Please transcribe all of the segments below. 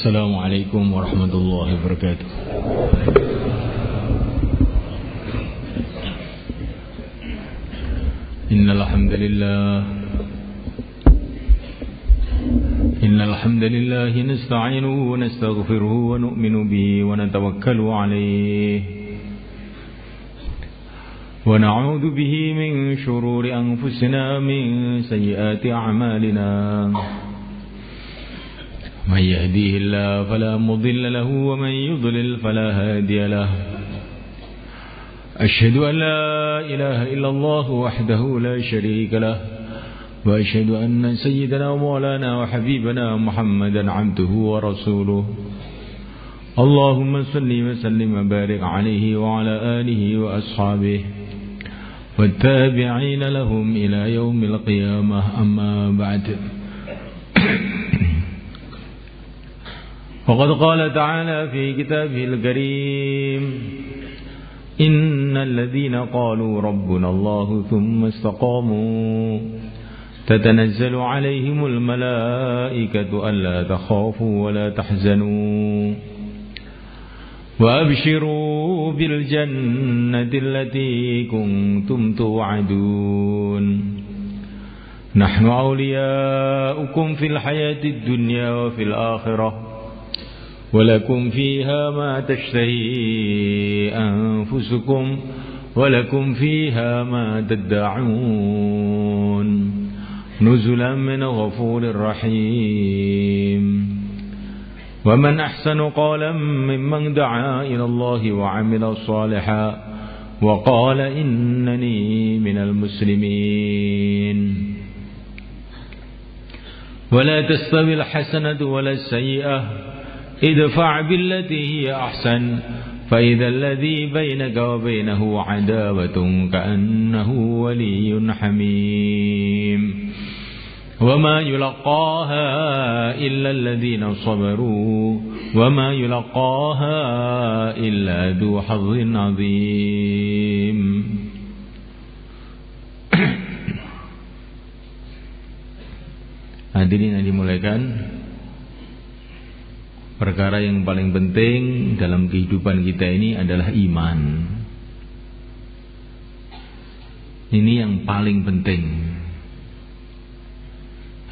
Assalamualaikum warahmatullahi wabarakatuh. Innal hamdalillah nasta'inuhu wa nastaghfiruhu wa nu'minu bihi wa natawakkalu alayhi wa na'udzu bihi min shururi anfusina min sayyiati a'malina. من يهديه الله فلا مضل له ومن يضلل فلا هادي له أشهد أن لا إله إلا الله وحده لا شريك له وأشهد أن سيدنا ومولانا وحبيبنا محمدا عبده ورسوله اللهم صل وسلم وبارك عليه وعلى آله وأصحابه والتابعين لهم إلى يوم القيامة أما بعد. وقد قال تعالى في كتابه الكريم إن الذين قالوا ربنا الله ثم استقاموا تتنزل عليهم الملائكة ألا تخافوا ولا تحزنوا وأبشروا بالجنة التي كنتم توعدون نحن أولياؤكم في الحياة الدنيا وفي الآخرة ولكم فيها ما تشتهي أنفسكم ولكم فيها ما تدعون نزلا من غفور رحيم ومن أحسن قولا ممن دعا إلى الله وعمل صالحا وقال إنني من المسلمين. ولا تستوي الحسنة ولا السيئة ادفع بالتي هي أحسن فإذا الذي بينك وبينه عداوة كأنه ولي حميم وما يلقاها إلا الذين صبروا وما يلقاها إلا ذو حظ عظيم. Hadirin yang dimuliakan, perkara yang paling penting dalam kehidupan kita ini adalah iman. Ini yang paling penting.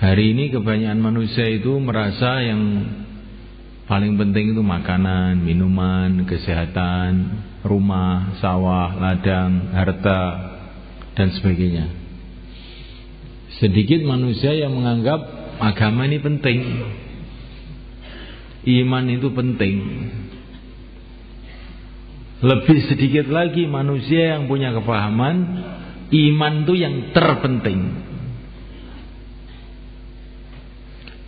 Hari ini kebanyakan manusia itu merasa yang paling penting itu makanan, minuman, kesehatan, rumah, sawah, ladang, harta, dan sebagainya. Sedikit manusia yang menganggap agama ini penting, iman itu penting. Lebih sedikit lagi manusia yang punya kepahaman iman itu yang terpenting.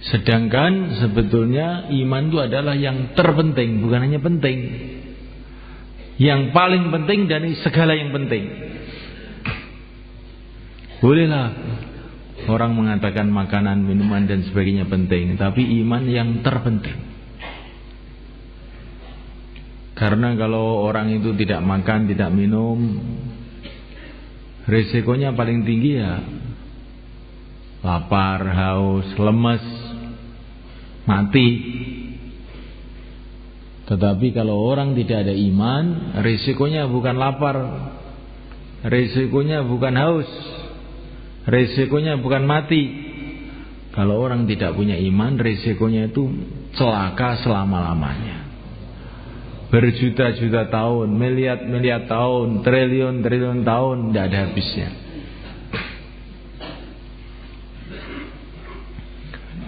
Sedangkan sebetulnya iman itu adalah yang terpenting, bukan hanya penting, yang paling penting dari segala yang penting. Bolehlah orang mengatakan makanan, minuman dan sebagainya penting, tapi iman yang terpenting. Karena kalau orang itu tidak makan, tidak minum, resikonya paling tinggi ya lapar, haus, lemes, mati. Tetapi kalau orang tidak ada iman, resikonya bukan lapar, resikonya bukan haus, resikonya bukan mati. Kalau orang tidak punya iman, resikonya itu celaka selama-lamanya. Berjuta-juta tahun, miliar-miliar tahun, triliun-triliun tahun, tidak ada habisnya.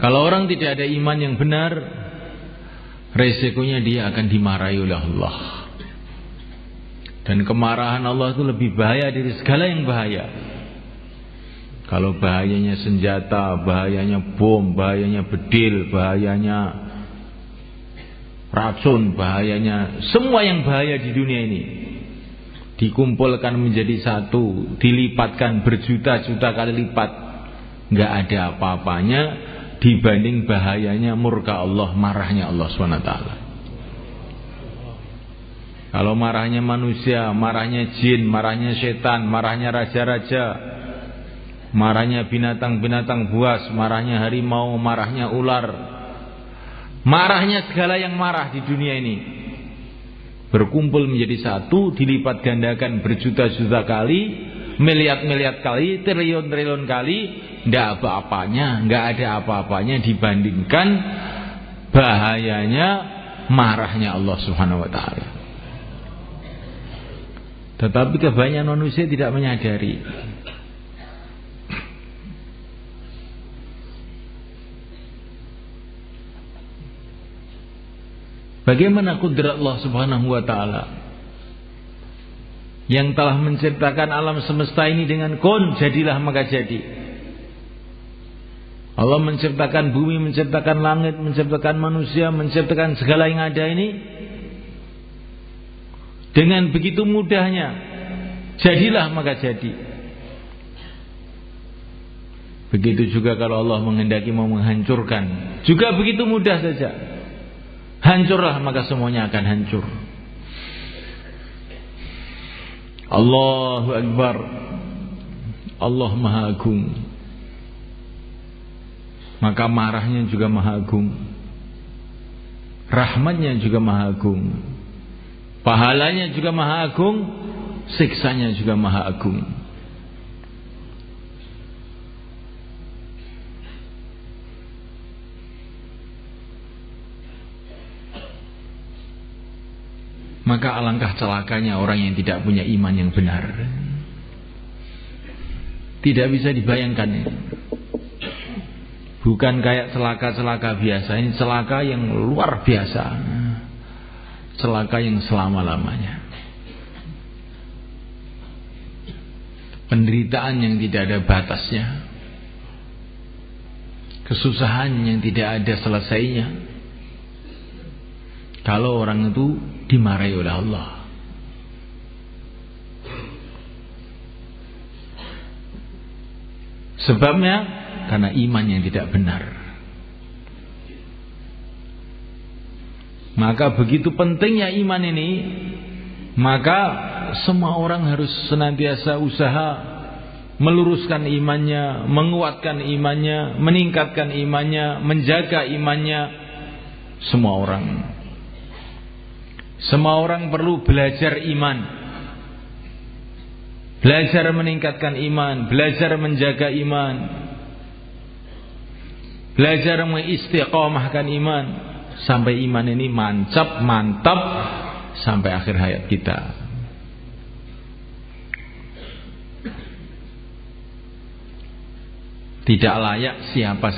Kalau orang tidak ada iman yang benar, resikonya dia akan dimarahi oleh Allah. Dan kemarahan Allah itu lebih bahaya dari segala yang bahaya. Kalau bahayanya senjata, bahayanya bom, bahayanya bedil, bahayanya racun, bahayanya semua yang bahaya di dunia ini dikumpulkan menjadi satu, dilipatkan berjuta-juta kali lipat, nggak ada apa-apanya dibanding bahayanya murka Allah, marahnya Allah SWT. Kalau marahnya manusia, marahnya jin, marahnya setan, marahnya raja-raja, marahnya binatang-binatang buas, marahnya harimau, marahnya ular, Marahnya segala yang marah di dunia ini berkumpul menjadi satu, dilipat gandakan berjuta-juta kali, miliar-miliar kali, triliun-triliun kali, tidak apa-apanya, nggak ada apa-apanya dibandingkan bahayanya marahnya Allah Subhanahu wa taala. Tetapi kebanyakan manusia tidak menyadari. Bagaimana kudrat Allah Subhanahu wa taala yang telah menciptakan alam semesta ini dengan kun, jadilah maka jadi. Allah menciptakan bumi, menciptakan langit, menciptakan manusia, menciptakan segala yang ada ini dengan begitu mudahnya. Jadilah maka jadi. Begitu juga kalau Allah menghendaki mau menghancurkan, juga begitu mudah saja. Hancurlah maka semuanya akan hancur. Allahu Akbar. Allah Maha Agung. Maka marahnya juga Maha Agung, rahmatnya juga Maha Agung, pahalanya juga Maha Agung, siksanya juga Maha Agung. Maka alangkah celakanya orang yang tidak punya iman yang benar. Tidak bisa dibayangkan ini. Bukan kayak celaka-celaka biasa. Ini celaka yang luar biasa. Celaka yang selama-lamanya. Penderitaan yang tidak ada batasnya. Kesusahan yang tidak ada selesainya. Kalau orang itu dimarahi oleh Allah. Sebabnya karena iman yang tidak benar. Maka begitu pentingnya iman ini, maka semua orang harus senantiasa usaha meluruskan imannya, menguatkan imannya, meningkatkan imannya, menjaga imannya. Semua orang perlu belajar iman, belajar meningkatkan iman, belajar menjaga iman, belajar mengistiqomahkan iman sampai iman ini mantap sampai akhir hayat kita. Tidak layak siapa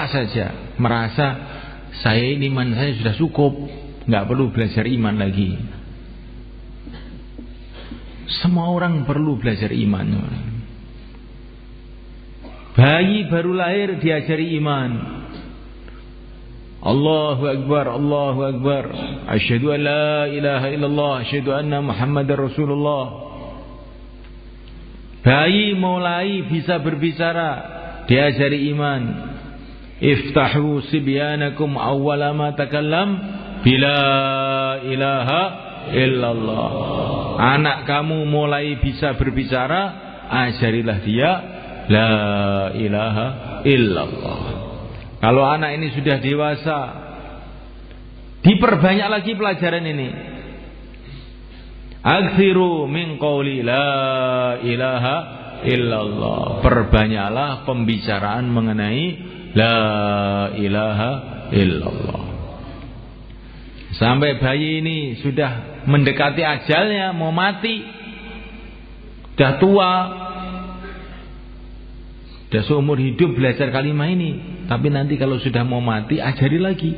saja merasa saya ini iman saya sudah cukup, nggak perlu belajar iman lagi. Semua orang perlu belajar iman. Bayi baru lahir diajari iman. Allahu Akbar, Allahu Akbar. Asyhadu an la ilaha illallah, asyhadu anna Muhammadar Rasulullah. Bayi mulai bisa berbicara, diajari iman. Iftahu sibyanakum awwala ma takallam bila ilaha illallah. Anak kamu mulai bisa berbicara, ajarilah dia la ilaha illallah. Kalau anak ini sudah dewasa, diperbanyak lagi pelajaran ini. Aksiru min qawli la ilaha illallah. Perbanyaklah pembicaraan mengenai la ilaha illallah. Sampai bayi ini sudah mendekati ajalnya, mau mati, sudah tua, sudah seumur hidup belajar kalimat ini. Tapi nanti kalau sudah mau mati, ajari lagi.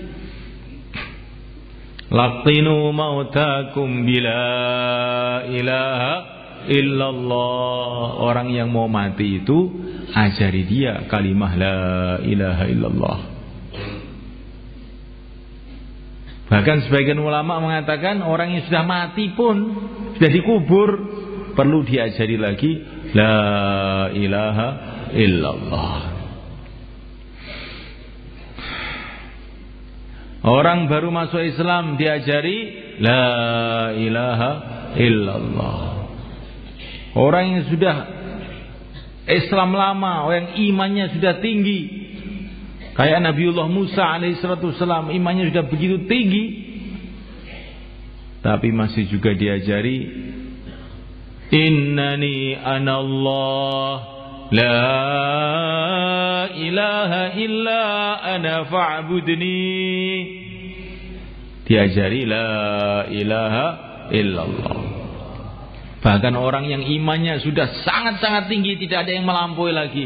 Laqinu mautakum bila ilaha illallah. Orang yang mau mati itu ajari dia kalimah la ilaha illallah. Bahkan sebagian ulama mengatakan orang yang sudah mati pun, sudah dikubur, perlu diajari lagi la ilaha illallah. Orang baru masuk Islam diajari la ilaha illallah. Orang yang sudah Islam lama, orang yang imannya sudah tinggi, Kayak Nabiullah Musa alaihissalam, imannya sudah begitu tinggi, tapi masih juga diajari, innani anallah la ilaha illa ana fa'budni. Diajari la ilaha illallah. Bahkan orang yang imannya sudah sangat-sangat tinggi, tidak ada yang melampaui lagi,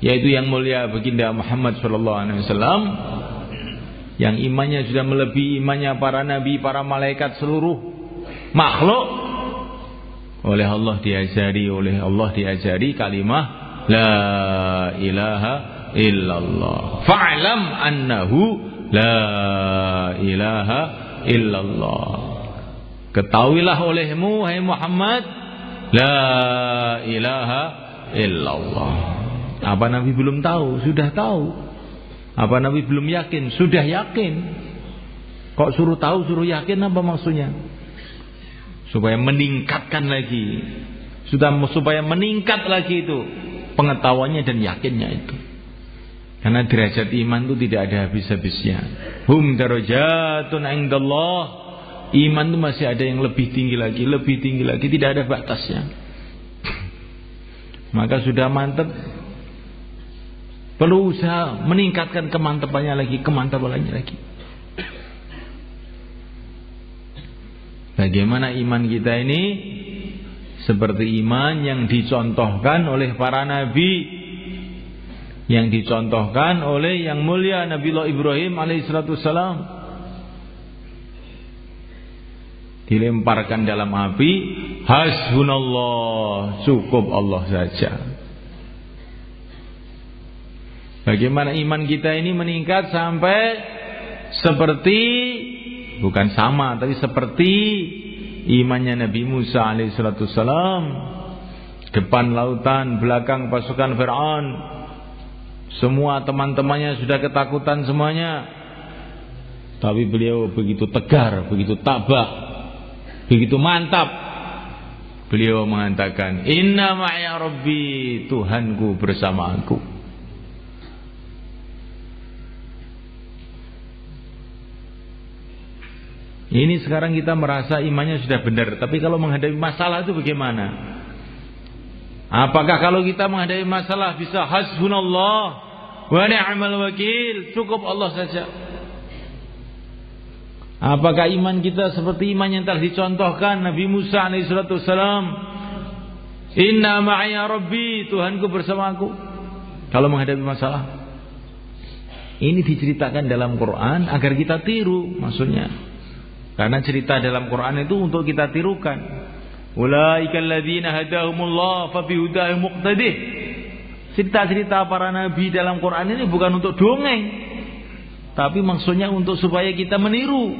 yaitu yang mulia baginda Muhammad SAW, yang imannya sudah melebihi imannya para nabi, para malaikat, seluruh makhluk. Oleh Allah diajari kalimah la ilaha illallah. Fa'lam annahu la ilaha illallah. Ketahuilah olehmu, hai Muhammad, la ilaha illallah. Apa Nabi belum tahu? Sudah tahu. Apa Nabi belum yakin? Sudah yakin. Kok suruh tahu, suruh yakin, apa maksudnya? Supaya meningkatkan lagi, supaya meningkat lagi itu pengetahuannya dan yakinnya itu. Karena derajat iman itu tidak ada habis-habisnya. Hum darajatun indallah. Iman itu masih ada yang lebih tinggi lagi, tidak ada batasnya. Maka sudah mantap, perlu usaha meningkatkan kemantapannya lagi. Bagaimana iman kita ini? Seperti iman yang dicontohkan oleh para nabi, yang dicontohkan oleh yang mulia Nabiullah Ibrahim alaihissalam. Dilemparkan dalam api, hasbunallah, cukup Allah saja. Bagaimana iman kita ini meningkat sampai seperti, bukan sama, tapi seperti imannya Nabi Musa alaihissalam. Depan lautan, belakang pasukan Fir'aun, semua teman-temannya sudah ketakutan semuanya, tapi beliau begitu tegar, begitu tabah, begitu mantap. Beliau mengatakan, inna ma'a rabbi, Tuhanku bersama aku. Ini sekarang kita merasa imannya sudah benar, tapi kalau menghadapi masalah itu bagaimana? Apakah kalau kita menghadapi masalah bisa hasbunallah wa ni'mal wakil, cukup Allah saja? Apakah iman kita seperti iman yang telah dicontohkan Nabi Musa alaihissalam, inna ma'aya rabbi, Tuhanku bersama aku, kalau menghadapi masalah? Ini diceritakan dalam Quran agar kita tiru, maksudnya. Karena cerita dalam Quran itu untuk kita tirukan. Ulaikal ladzina hadahumullah fa bihudahum muqtadih. Cerita-cerita para nabi dalam Quran ini bukan untuk dongeng, tapi maksudnya untuk supaya kita meniru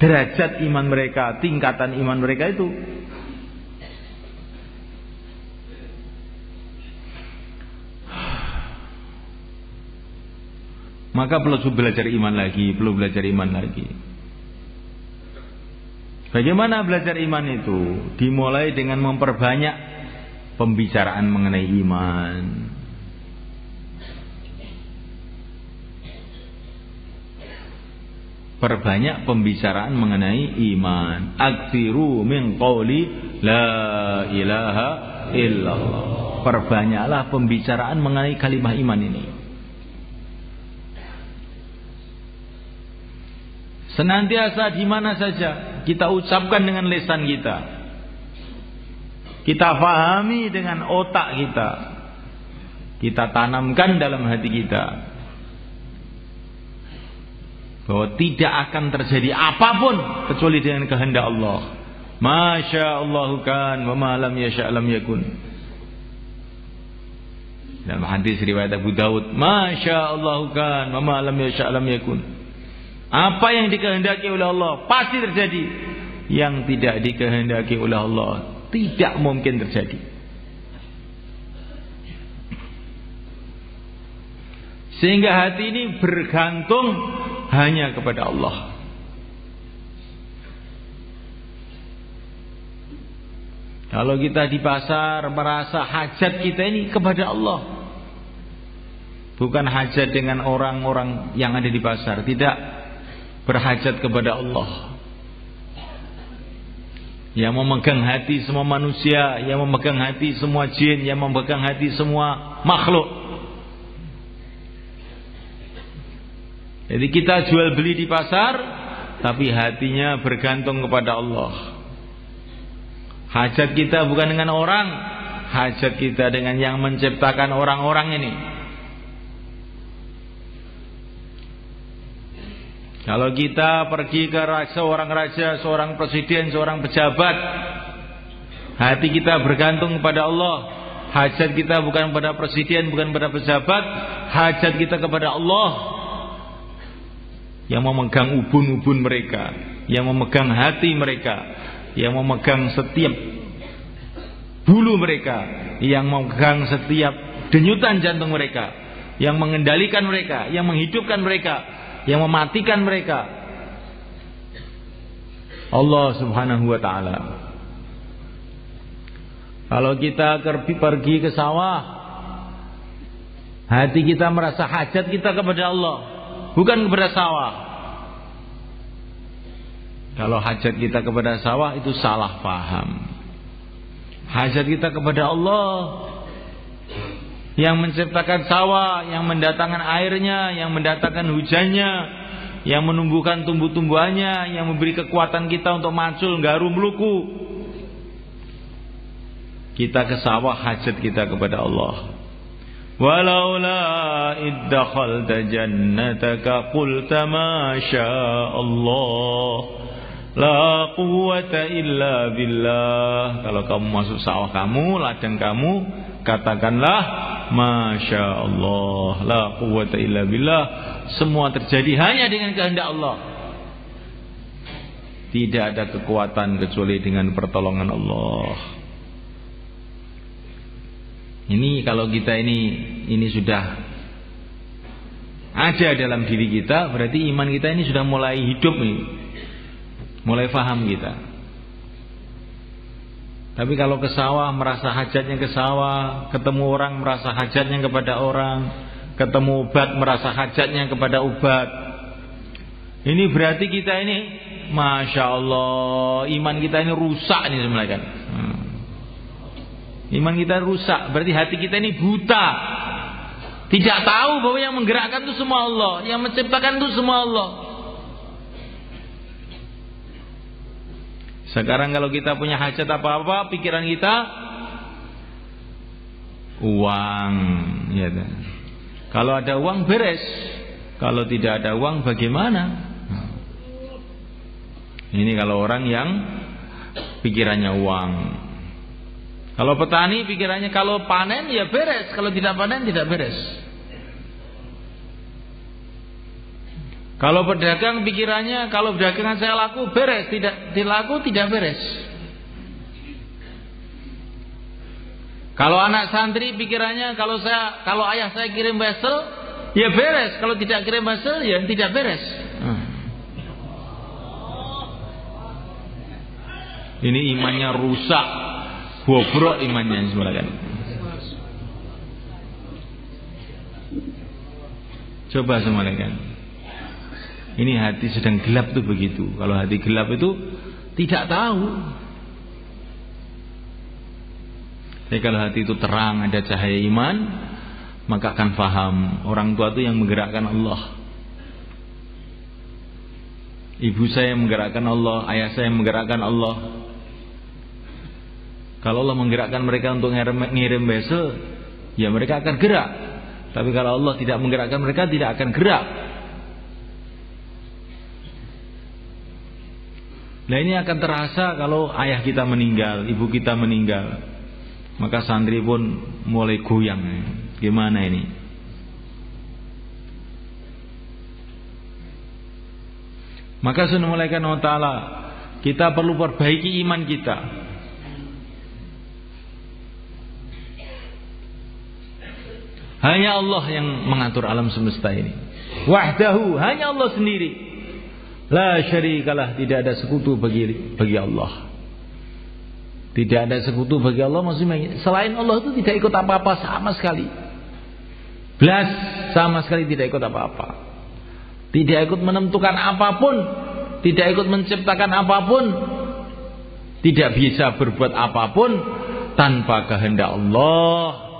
derajat iman mereka, tingkatan iman mereka itu. Maka perlu belajar iman lagi, Bagaimana belajar iman itu? Dimulai dengan memperbanyak pembicaraan mengenai iman. Perbanyak pembicaraan mengenai iman. Aktsiru min qauli la ilaha illallah. Perbanyaklah pembicaraan mengenai kalimat iman ini. Senantiasa di mana saja kita ucapkan dengan lisan kita, kita fahami dengan otak kita, kita tanamkan dalam hati kita bahwa tidak akan terjadi apapun kecuali dengan kehendak Allah. Masya Allahu kan, wa ma lam yasha' lam yakun. Dalam hadis riwayat Abu Daud, Masya Allahu kan, wa ma lam yasha' lam yakun. Apa yang dikehendaki oleh Allah pasti terjadi. Yang tidak dikehendaki oleh Allah tidak mungkin terjadi. Sehingga hati ini bergantung hanya kepada Allah. Kalau kita di pasar merasa hajat kita ini kepada Allah, bukan hajat dengan orang-orang yang ada di pasar, tidak, berhajat kepada Allah yang memegang hati semua manusia, yang memegang hati semua jin, yang memegang hati semua makhluk. Jadi kita jual beli di pasar, tapi hatinya bergantung kepada Allah. Hajat kita bukan dengan orang, hajat kita dengan yang menciptakan orang-orang ini. Kalau kita pergi ke seorang raja, seorang presiden, seorang pejabat, hati kita bergantung kepada Allah. Hajat kita bukan pada presiden, bukan pada pejabat, hajat kita kepada Allah yang memegang ubun-ubun mereka, yang memegang hati mereka, yang memegang setiap bulu mereka, yang memegang setiap denyutan jantung mereka, yang mengendalikan mereka, yang menghidupkan mereka, yang mematikan mereka, Allah Subhanahu wa ta'ala. Kalau kita pergi ke sawah, hati kita merasa hajat kita kepada Allah, bukan kepada sawah. Kalau hajat kita kepada sawah itu salah paham. Hajat kita kepada Allah yang menciptakan sawah, yang mendatangkan airnya, yang mendatangkan hujannya, yang menumbuhkan tumbuh-tumbuhannya, yang memberi kekuatan kita untuk macul, garu, meluku. Kita ke sawah, hajat kita kepada Allah. Walaula iddakhalta jannataka qulta ma syaa Allah la quwwata illa billah. Kalau kamu masuk sawah kamu, ladang kamu, katakanlah masya Allah, la quwwata illa billah. Semua terjadi hanya dengan kehendak Allah. Tidak ada kekuatan kecuali dengan pertolongan Allah. Ini kalau kita ini sudah ada dalam diri kita, berarti iman kita ini sudah mulai hidup nih. Mulai faham kita. Tapi kalau ke sawah merasa hajatnya ke sawah, ketemu orang merasa hajatnya kepada orang, ketemu obat merasa hajatnya kepada obat, ini berarti kita ini masya Allah, iman kita ini rusak nih sebenarnya kan. Iman kita rusak, berarti hati kita ini buta, tidak tahu bahwa yang menggerakkan itu semua Allah, yang menciptakan itu semua Allah. Sekarang kalau kita punya hajat apa-apa, pikiran kita uang, ya. Kalau ada uang beres, kalau tidak ada uang bagaimana? Ini kalau orang yang pikirannya uang. Kalau petani pikirannya kalau panen ya beres, kalau tidak panen tidak beres. Kalau pedagang pikirannya kalau dagangan saya laku beres, tidak laku tidak beres. Kalau anak santri pikirannya kalau ayah saya kirim wesel ya beres, kalau tidak kirim wesel ya tidak beres. Ini imannya rusak, bobrok imannya sebenarnya. Coba semuanya kan. Ini hati sedang gelap tuh begitu. Kalau hati gelap itu tidak tahu. Tapi kalau hati itu terang, ada cahaya iman, maka akan paham. Orang tua itu yang menggerakkan Allah. Ibu saya yang menggerakkan Allah, ayah saya yang menggerakkan Allah. Kalau Allah menggerakkan mereka untuk ngirim vessel, ya mereka akan gerak. Tapi kalau Allah tidak menggerakkan mereka, tidak akan gerak. Nah ini akan terasa kalau ayah kita meninggal, ibu kita meninggal, maka santri pun mulai goyang. Gimana ini? Maka sunnah malaikat Allah Ta'ala, kita perlu perbaiki iman kita. Hanya Allah yang mengatur alam semesta ini. Wahdahu, hanya Allah sendiri. La syarikalah, tidak ada sekutu bagi Allah. Tidak ada sekutu bagi Allah, maksudnya selain Allah itu tidak ikut apa-apa sama sekali. Belas, sama sekali tidak ikut apa-apa. Tidak ikut menentukan apapun, tidak ikut menciptakan apapun, tidak bisa berbuat apapun tanpa kehendak Allah.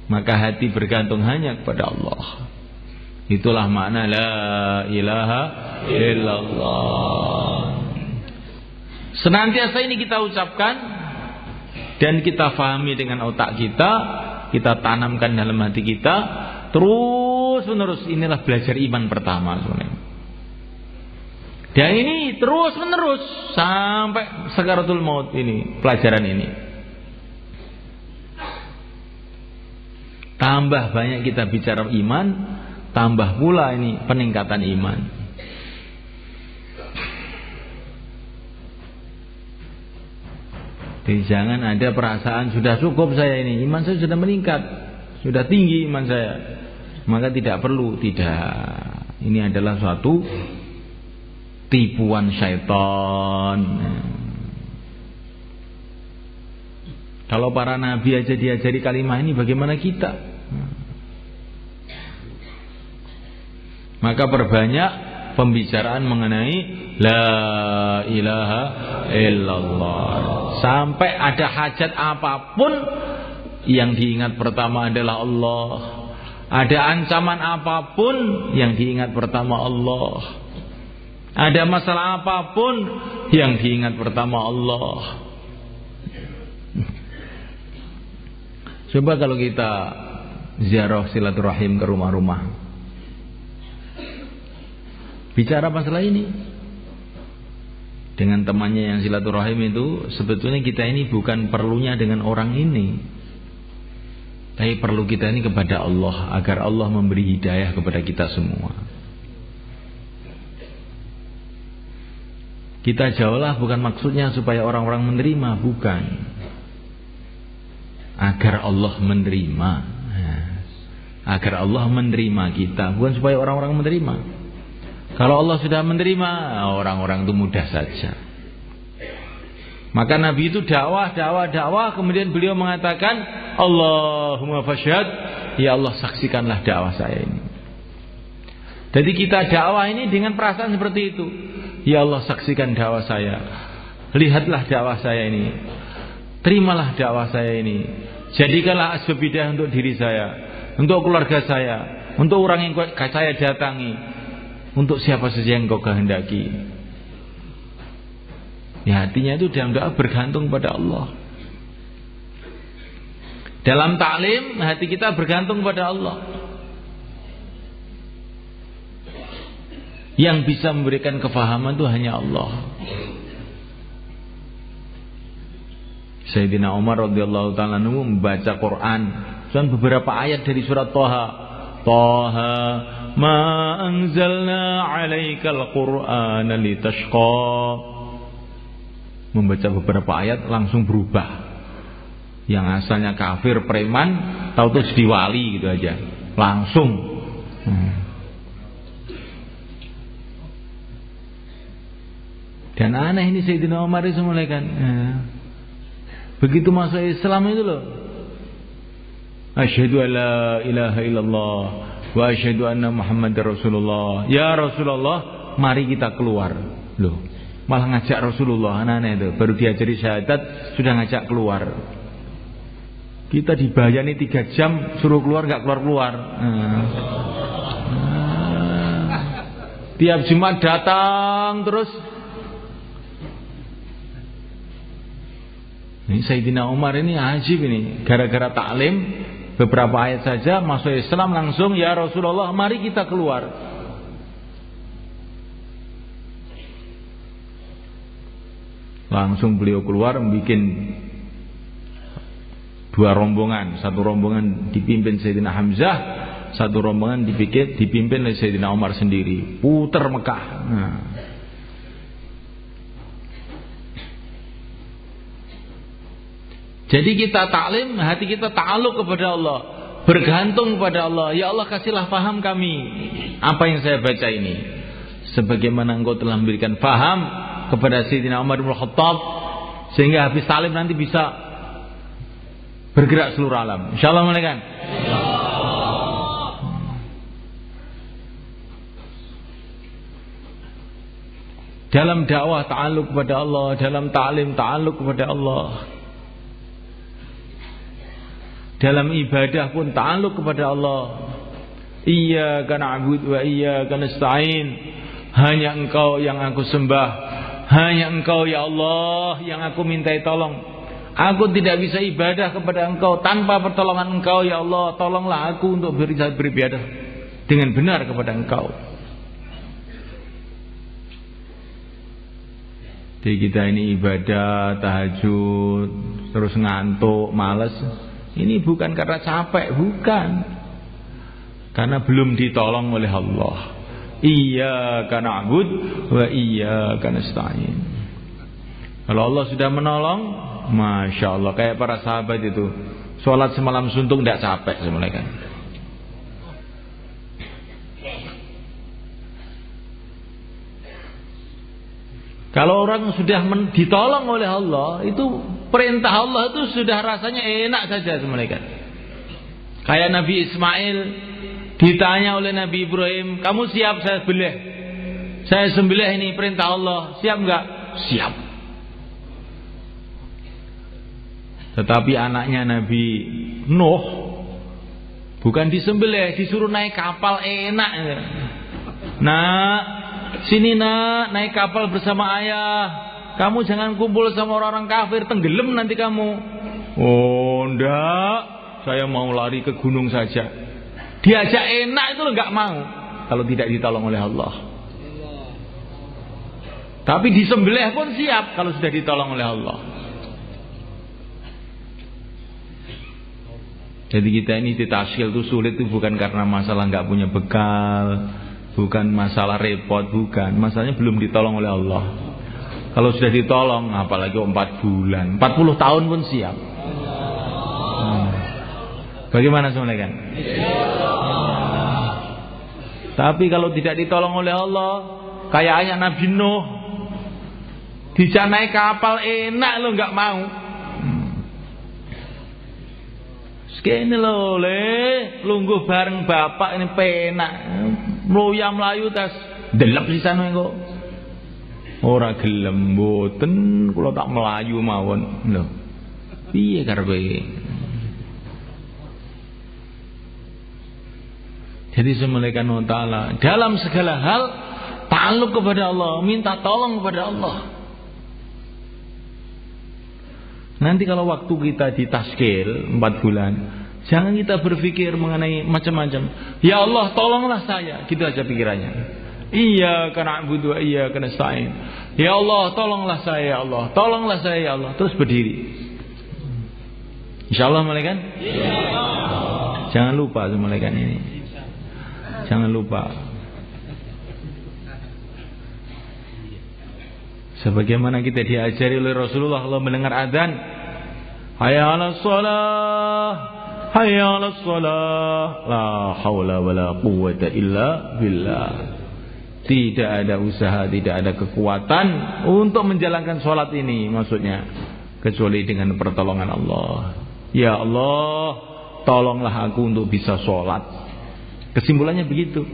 Maka hati bergantung hanya kepada Allah. Itulah makna la ilaha illallah. Senantiasa ini kita ucapkan dan kita fahami dengan otak kita tanamkan dalam hati kita terus menerus. Inilah belajar iman pertama sebenarnya. Dan ini terus menerus sampai sakaratul maut ini, pelajaran ini. Tambah banyak kita bicara iman, tambah pula ini peningkatan iman. Jadi jangan ada perasaan sudah cukup saya ini, iman saya sudah meningkat, sudah tinggi iman saya, maka tidak perlu. Tidak. Ini adalah suatu tipuan syaitan. Kalau para nabi aja diajari kalimat ini, bagaimana kita? Maka perbanyak pembicaraan mengenai la ilaha illallah. Sampai ada hajat apapun yang diingat pertama adalah Allah. Ada ancaman apapun yang diingat pertama Allah. Ada masalah apapun yang diingat pertama Allah. Coba kalau kita ziarah silaturahim ke rumah-rumah, bicara masalah ini dengan temannya yang silaturahim itu, sebetulnya kita ini bukan perlunya dengan orang ini, tapi perlu kita ini kepada Allah, agar Allah memberi hidayah kepada kita semua. Kita jauhlah bukan maksudnya supaya orang-orang menerima, bukan, agar Allah menerima, agar Allah menerima kita, bukan supaya orang-orang menerima. Kalau Allah sudah menerima, orang-orang itu mudah saja. Maka Nabi itu dakwah, kemudian beliau mengatakan, Allahumma fashhad, ya Allah saksikanlah dakwah saya ini. Jadi kita dakwah ini dengan perasaan seperti itu. Ya Allah saksikan dakwah saya. Lihatlah dakwah saya ini. Terimalah dakwah saya ini. Jadikanlah asbab hidayah untuk diri saya, untuk keluarga saya, untuk orang yang saya datangi, untuk siapa saja yang kau kehendaki. Ya, hatinya itu dalam doa bergantung pada Allah. Dalam taklim hati kita bergantung pada Allah. Yang bisa memberikan kefahaman itu hanya Allah. Sayyidina Umar radhiyallahu ta'ala anhu membaca Quran dan beberapa ayat dari surat Thaha. Thaha ma anzalna 'alaikal Qur'ana litashqa. Membaca beberapa ayat langsung berubah. Yang asalnya kafir, preman, tahu-tahu jadi wali gitu aja. Langsung. Dan aneh ini Sayyidina Umar itu mulai kan. Begitu masuk Islam itu loh. Asyhadu an la ilaha illallah wa asyhadu anna Muhammadar Rasulullah. Ya Rasulullah, mari kita keluar. Loh, malah ngajak Rasulullah, aneh itu. Baru diajari syahadat sudah ngajak keluar. Kita dibayani 3 jam suruh keluar enggak keluar-keluar. Tiap Jumat datang terus. Ini Sayyidina Umar ini ajib ini. Gara-gara taklim beberapa ayat saja masuk Islam langsung, ya Rasulullah mari kita keluar. Langsung beliau keluar membuat 2 rombongan. Satu rombongan dipimpin Sayyidina Hamzah, satu rombongan dipimpin oleh Sayyidina Umar sendiri. Putar Mekah. Jadi kita taklim, hati kita ta'aluk kepada Allah, bergantung kepada Allah. Ya Allah kasihlah faham kami apa yang saya baca ini, sebagaimana Engkau telah memberikan faham kepada Sayyidina Umar bin Khattab, sehingga habis taklim nanti bisa bergerak seluruh alam. Insyaallah. Dalam dakwah ta'alluq kepada Allah, dalam ta'lim ta'alluq kepada Allah. Dalam ibadah pun ta'alluq kepada Allah. Iyyaka na'budu wa iyyaka nasta'in. Hanya Engkau yang aku sembah, hanya Engkau ya Allah yang aku mintai tolong. Aku tidak bisa ibadah kepada Engkau tanpa pertolongan Engkau ya Allah. Tolonglah aku untuk beribadah dengan benar kepada Engkau. Jadi kita ini ibadah, tahajud, terus ngantuk, malas. Ini bukan karena capek, bukan. Karena belum ditolong oleh Allah. Iyyaka na'budu wa iyyaka nasta'in. Kalau Allah sudah menolong, Masya Allah, kayak para sahabat itu, sholat semalam suntuk tidak capek semuanya kan. Kalau orang sudah ditolong oleh Allah, itu perintah Allah itu sudah rasanya enak saja semuanya kan. Kayak Nabi Ismail ditanya oleh Nabi Ibrahim, kamu siap saya sembelih? Saya sembelih ini perintah Allah, siap enggak? Siap. Tetapi anaknya Nabi Nuh bukan disembelih, disuruh naik kapal enak. Nah, sini nak, naik kapal bersama ayah. Kamu jangan kumpul sama orang-orang kafir, tenggelam nanti kamu. Oh, enggak, saya mau lari ke gunung saja. Diajak enak itu enggak mau kalau tidak ditolong oleh Allah. Tapi disembelih pun siap kalau sudah ditolong oleh Allah. Jadi kita ini ditaskil itu sulit itu bukan karena masalah enggak punya bekal, bukan masalah repot, bukan. Masalahnya belum ditolong oleh Allah. Kalau sudah ditolong, apalagi 4 bulan, 40 tahun pun siap. Bagaimana semuanya kan? Tapi kalau tidak ditolong oleh Allah, kayak ayah Nabi Nuh, dijak naik kapal enak lo nggak mau. Sekene lo lungguh bareng bapak ini penak, mloya mlayu tas delep sisane kok. Ora gelem mboten kula tak melayu mawon. Lho. Piye karepe? Jadi semulaikan Allah Ta'ala dalam segala hal ta'alluq kepada Allah, minta tolong kepada Allah. Nanti kalau waktu kita ditaskil 4 bulan, jangan kita berpikir mengenai macam-macam. Ya Allah tolonglah saya, gitu aja pikirannya. Iyyaka na'budu wa iyyaka nasta'in. Ya Allah tolonglah saya ya Allah, tolonglah saya ya Allah. Terus berdiri. Insyaallah malaikat. Jangan lupa malaikat ini. Jangan lupa. Sebagaimana kita diajari oleh Rasulullah, kalau mendengar azan, hayya 'alas shalah, hayya 'alas shalah, la haula wala quwwata illa billah. Tidak ada usaha, tidak ada kekuatan untuk menjalankan sholat ini, maksudnya kecuali dengan pertolongan Allah. Ya Allah, tolonglah aku untuk bisa sholat. Kesimpulannya begitu.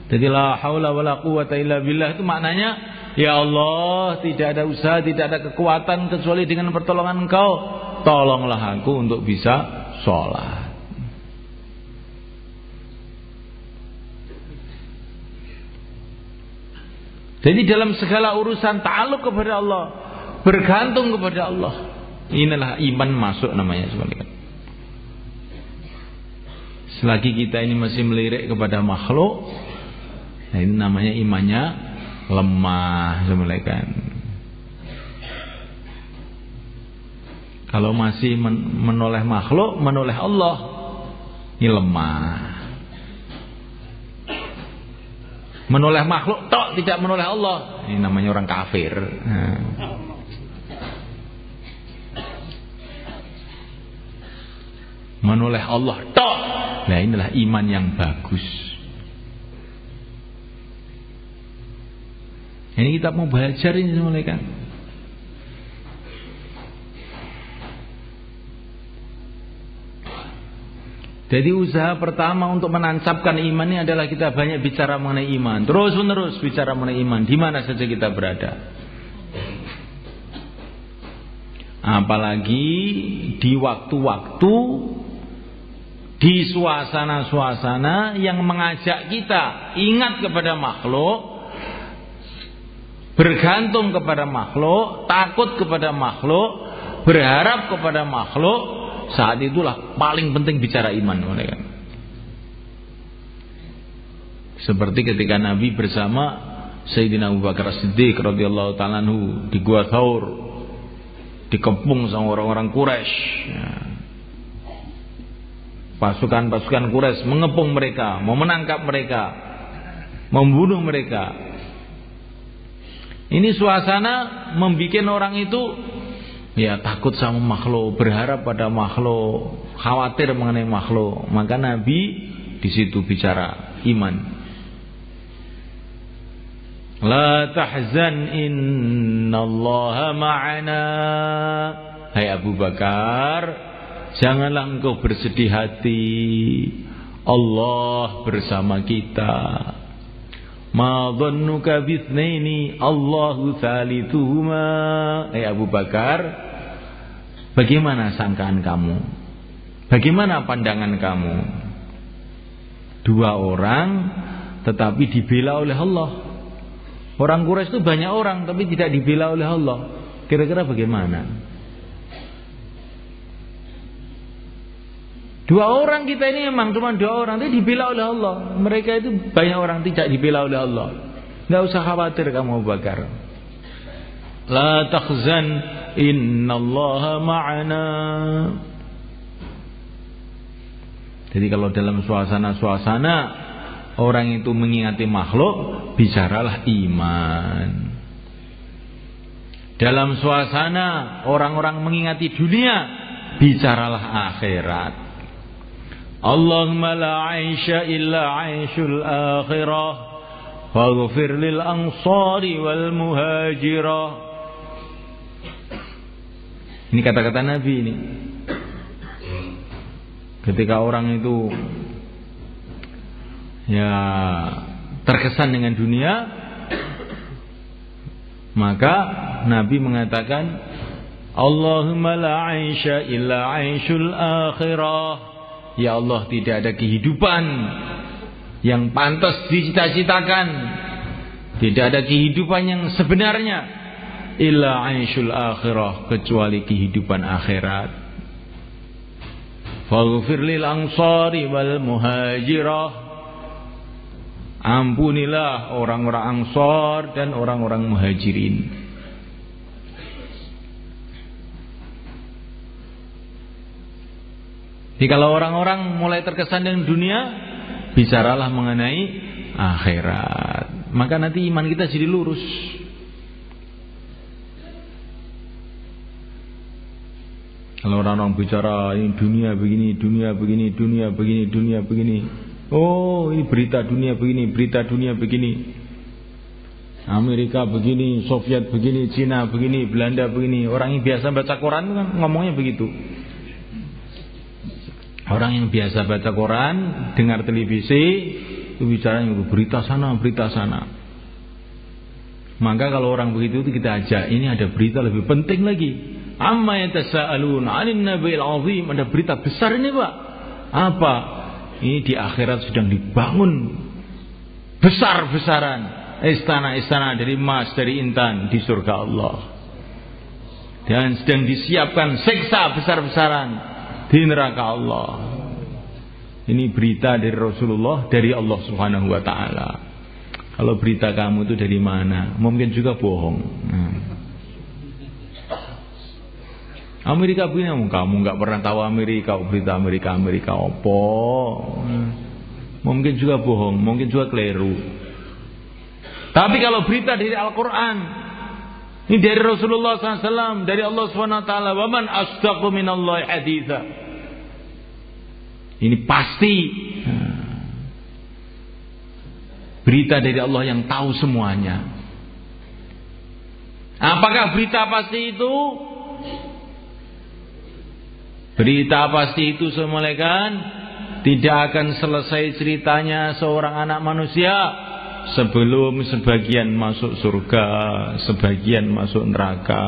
Jadi la haula wala quwwata illa billah itu maknanya, ya Allah, tidak ada usaha, tidak ada kekuatan kecuali dengan pertolongan Engkau. Tolonglah aku untuk bisa sholat. Jadi dalam segala urusan ta'alluq kepada Allah, bergantung kepada Allah. Inilah iman masuk namanya sebenarnya. Selagi kita ini masih melirik kepada makhluk, nah ini namanya imannya lemah sebenarnya. Kalau masih menoleh makhluk, menoleh Allah, ini lemah. Menoleh makhluk tok, tidak menoleh Allah, ini namanya orang kafir. Menoleh Allah tok, nah inilah iman yang bagus. Ini kita mau belajar ini semuanya kan. Jadi usaha pertama untuk menancapkan iman ini adalah kita banyak bicara mengenai iman. Terus menerus bicara mengenai iman di mana saja kita berada. Apalagi di waktu-waktu, di suasana-suasana yang mengajak kita ingat kepada makhluk, bergantung kepada makhluk, takut kepada makhluk, berharap kepada makhluk. Saat itulah paling penting bicara iman, mereka. Seperti ketika Nabi bersama Sayyidina Abu Bakar As-Siddiq radhiyallahu ta'ala anhu di Gua Thaur, dikepung sama orang-orang Quraisy. Pasukan-pasukan Quraisy mengepung mereka, mau menangkap mereka, membunuh mereka. Ini suasana membikin orang itu takut sama makhluk, berharap pada makhluk, khawatir mengenai makhluk. Maka Nabi di situ bicara iman. La tahzan innallaha ma'ana. Hai Abu Bakar, janganlah engkau bersedih hati. Allah bersama kita. Ma dhannuka bitsnaini Allahu thalithuhuma. Hai Abu Bakar, bagaimana sangkaan kamu? Bagaimana pandangan kamu? Dua orang tetapi dibela oleh Allah. Orang Quraisy itu banyak orang tapi tidak dibela oleh Allah. Kira-kira bagaimana? Dua orang kita ini memang cuma dua orang, tapi dibela oleh Allah. Mereka itu banyak orang tidak dibela oleh Allah. Enggak usah khawatir kamu Abu Bakar. La takhzan innallaha ma'ana. Jadi kalau dalam suasana-suasana orang itu mengingati makhluk, bicaralah iman. Dalam suasana orang-orang mengingati dunia, bicaralah akhirat. Allahumma la 'aisha illa 'aishul akhirah faghfir lil ansari wal muhajirah. Ini kata-kata Nabi ini. Ketika orang itu terkesan dengan dunia, maka Nabi mengatakan Allahumma la 'aisha illa 'aishul akhirah. Ya Allah, tidak ada kehidupan yang pantas dicita-citakan, tidak ada kehidupan yang sebenarnya illa 'aishul akhirah, kecuali kehidupan akhirat. Faghfir lil ansari wal muhajirah. Ampunilah orang-orang Ansar dan orang-orang Muhajirin. Jadi kalau orang-orang mulai terkesan dengan dunia, bicaralah mengenai akhirat. Maka nanti iman kita jadi lurus. Kalau orang-orang bicara ini dunia begini, dunia begini, dunia begini, dunia begini. Oh, ini berita dunia begini, berita dunia begini. Amerika begini, Soviet begini, Cina begini, Belanda begini. Orang yang biasa baca Quran kan ngomongnya begitu. Orang yang biasa baca Quran, dengar televisi, itu bicaranya berita sana, berita sana. Maka kalau orang begitu itu kita ajak, ini ada berita lebih penting lagi. Amma yatasaalun 'anil nabiyil 'azim, ada berita besar ini, Pak. Apa? Ini di akhirat sedang dibangun besar-besaran istana-istana dari emas, dari intan di surga Allah. Dan sedang disiapkan siksa besar-besaran di neraka Allah. Ini berita dari Rasulullah, dari Allah Subhanahu wa taala. Kalau berita kamu itu dari mana? Mungkin juga bohong. Amerika begini, kamu nggak pernah tahu Amerika, berita Amerika opo. Mungkin juga bohong, mungkin juga keliru. Tapi kalau berita dari Al-Quran, ini dari Rasulullah SAW, dari Allah Subhanahu wa taala, wa man asdaqu minallahi haditsa. Ini pasti berita dari Allah yang tahu semuanya. Apakah berita pasti itu? Berita pasti itu semalekan tidak akan selesai ceritanya seorang anak manusia sebelum sebagian masuk surga, sebagian masuk neraka.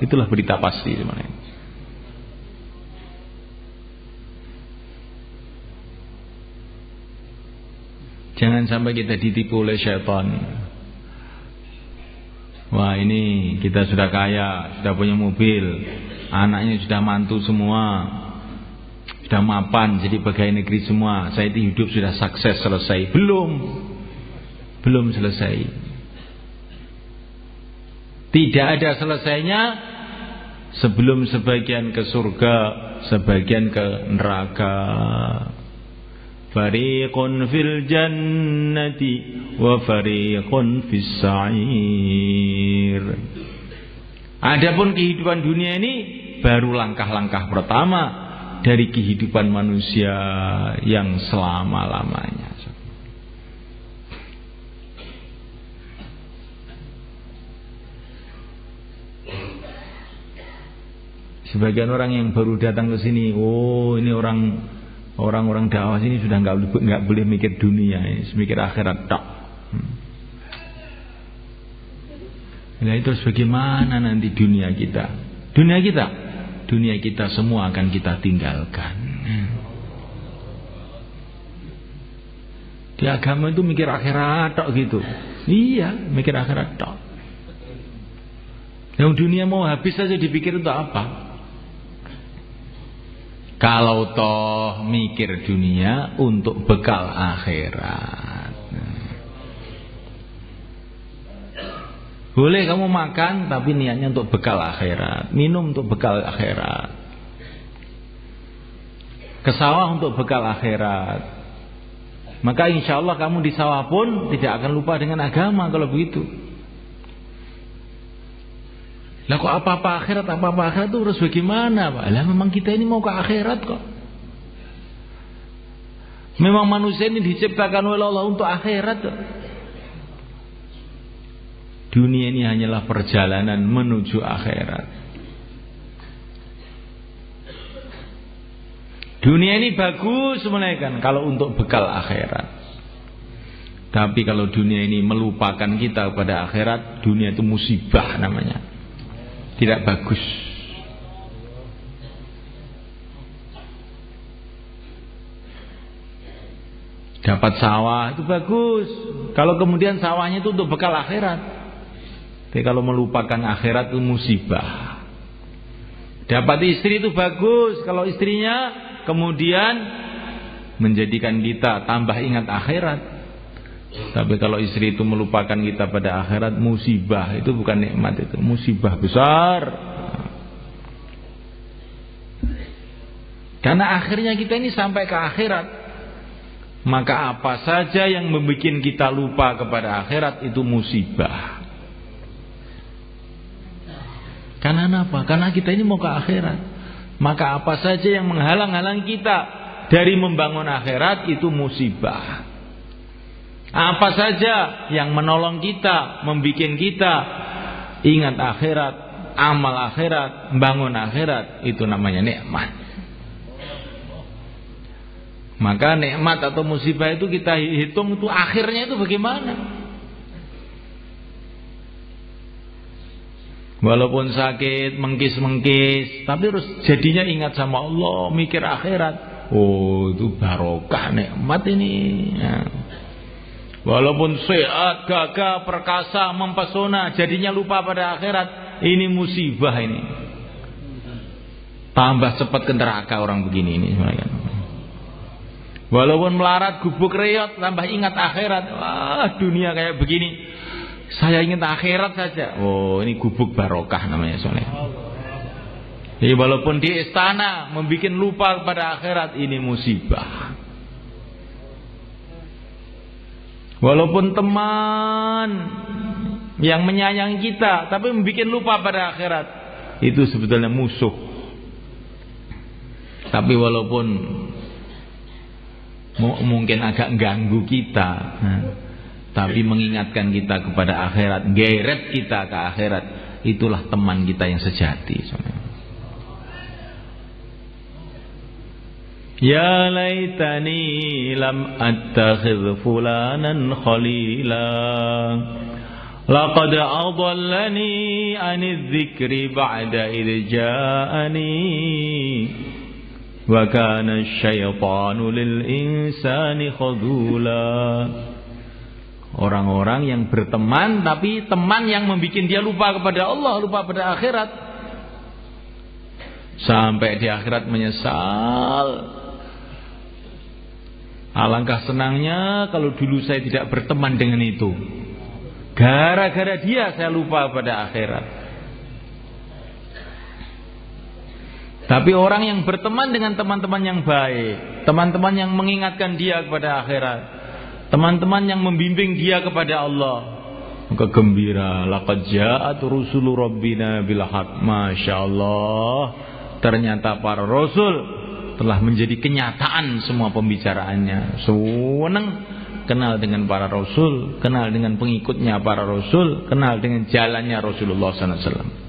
Itulah berita pasti sebenarnya. Jangan sampai kita ditipu oleh syaitan. Wah, ini kita sudah kaya, sudah punya mobil, anaknya sudah mantu semua, sudah mapan jadi pegawai negeri semua, saya itu hidup sudah sukses selesai. Belum selesai. Tidak ada selesainya sebelum sebagian ke surga, sebagian ke neraka. Fariqun fil jannati wa fariqun fis sa'ir. Adapun kehidupan dunia ini baru langkah-langkah pertama dari kehidupan manusia yang selama-lamanya. Sebagian orang yang baru datang ke sini, oh ini orang-orang dakwah sini sudah nggak boleh mikir dunia, mikir akhirat tak. Nah itu bagaimana nanti dunia kita? Dunia kita semua akan kita tinggalkan. Di agama itu mikir akhirat tak gitu. Iya, mikir akhirat tak. Yang dunia mau habis saja dipikir untuk apa? Kalau toh mikir dunia untuk bekal akhirat. Boleh kamu makan tapi niatnya untuk bekal akhirat, minum untuk bekal akhirat, ke sawah untuk bekal akhirat. Maka insya Allah kamu di sawah pun tidak akan lupa dengan agama kalau begitu. Lah kok apa-apa akhirat itu harus bagaimana Pak? Lah memang kita ini mau ke akhirat kok. Memang manusia ini diciptakan oleh Allah untuk akhirat kok. Dunia ini hanyalah perjalanan menuju akhirat. Dunia ini bagus menaikkan kalau untuk bekal akhirat. Tapi kalau dunia ini melupakan kita pada akhirat, dunia itu musibah namanya. Tidak bagus. Dapat sawah itu bagus kalau kemudian sawahnya itu untuk bekal akhirat. Tapi kalau melupakan akhirat itu musibah. Dapat istri itu bagus kalau istrinya kemudian menjadikan kita tambah ingat akhirat. Tapi kalau istri itu melupakan kita pada akhirat, musibah. Itu bukan nikmat, itu musibah besar. Karena akhirnya kita ini sampai ke akhirat. Maka apa saja yang membuat kita lupa kepada akhirat itu musibah. Karena apa? Karena kita ini mau ke akhirat. Maka apa saja yang menghalang-halang kita dari membangun akhirat itu musibah. Apa saja yang menolong kita, membikin kita ingat akhirat, amal akhirat, bangun akhirat, itu namanya nikmat. Maka nikmat atau musibah itu kita hitung itu akhirnya itu bagaimana. Walaupun sakit, mengkis-mengkis, tapi harus jadinya ingat sama Allah, mikir akhirat. Oh, itu barokah nikmat ini. Ya. Walaupun sehat, gagah, perkasa, mempesona, jadinya lupa pada akhirat. Ini musibah ini. Tambah cepat ke neraka orang begini ini. Walaupun melarat, gubuk reot, tambah ingat akhirat. Wah, dunia kayak begini. Saya ingat akhirat saja. Oh, ini gubuk barokah namanya soalnya. Jadi walaupun di istana membuat lupa pada akhirat, ini musibah. Walaupun teman yang menyayangi kita tapi membuat lupa pada akhirat, itu sebetulnya musuh. Tapi walaupun mungkin agak ganggu kita, tapi mengingatkan kita kepada akhirat, geret kita ke akhirat, itulah teman kita yang sejati. Ya laitani lam attakhidh fulanan khalila laqad adallani 'anidh dzikri ba'da idh ja'ani wa kana asyaitanu lil insani khadula. Orang-orang yang berteman tapi teman yang membuat dia lupa kepada Allah, lupa pada akhirat. Sampai di akhirat menyesal. Alangkah senangnya kalau dulu saya tidak berteman dengan itu. Gara-gara dia saya lupa pada akhirat. Tapi orang yang berteman dengan teman-teman yang baik, teman-teman yang mengingatkan dia kepada akhirat, teman-teman yang membimbing dia kepada Allah, maka gembira. Laqad ja'at rusulu rabbina bil haqq. Masyaallah, ternyata para rasul telah menjadi kenyataan semua pembicaraannya. Senang kenal dengan para rasul, kenal dengan pengikutnya para rasul, kenal dengan jalannya Rasulullah sallallahu alaihi wasallam.